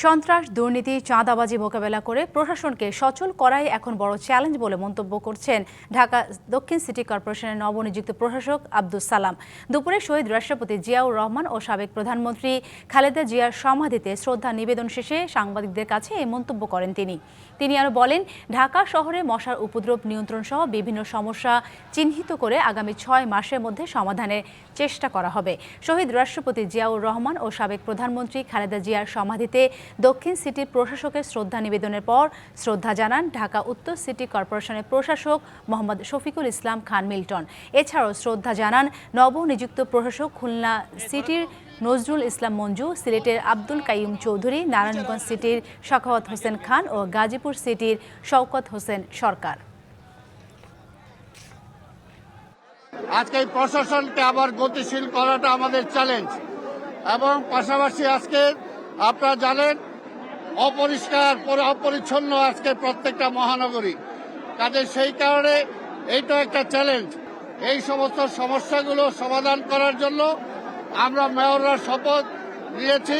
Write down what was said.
সন্ত্রাস, দুর্নীতি, চাঁদাবাজি মোকাবেলা করে প্রশাসনকে সচল করাই এখন বড় চ্যালেঞ্জ বলে মন্তব্য করছেন ঢাকা দক্ষিণ সিটি কর্পোরেশনের নবনিযুক্ত প্রশাসক আব্দুস সালাম। দুপুরে শহীদ রাষ্ট্রপতি জিয়াউর রহমান ও সাবেক প্রধানমন্ত্রী খালেদা জিয়ার সমাধিতে শ্রদ্ধা নিবেদন শেষে সাংবাদিকদের কাছে এই মন্তব্য করেন তিনি আরও বলেন, ঢাকা শহরে মশার উপদ্রব নিয়ন্ত্রণ সহ বিভিন্ন সমস্যা চিহ্নিত করে আগামী 6 মাসের মধ্যে সমাধানের চেষ্টা করা হবে। শহীদ রাষ্ট্রপতি জিয়াউর রহমান ও সাবেক প্রধানমন্ত্রী খালেদা জিয়ার সমাধিতে দক্ষিণ সিটির প্রশাসকের শ্রদ্ধা নিবেদনের পর শ্রদ্ধা জানান ঢাকা উত্তর সিটি কর্পোরেশনের প্রশাসক মোহাম্মদ শফিকুল ইসলাম খান মিল্টন। এছাড়াও শ্রদ্ধা জানান নবনিযুক্ত প্রশাসক খুলনা সিটির নজরুল ইসলাম মঞ্জু, সিলেটের আব্দুল কাইয়ুম চৌধুরী, নারায়ণগঞ্জ সিটির সাখাওয়াত হোসেন খান ও গাজীপুর সিটির শওকত হোসেন সরকার। আজকে এই প্রশাসনকে আবার গতিশীল করাটা আমাদের চ্যালেঞ্জ, এবং পাশাপাশি আজকে আপনারা জানেন অপরিষ্কার অপরিচ্ছন্ন আজকে প্রত্যেকটা মহানগরী, কাজে সেই কারণে এইটা একটা চ্যালেঞ্জ। এই সমস্ত সমস্যাগুলো সমাধান করার জন্য আমরা মেয়ররা শপথ নিয়েছি।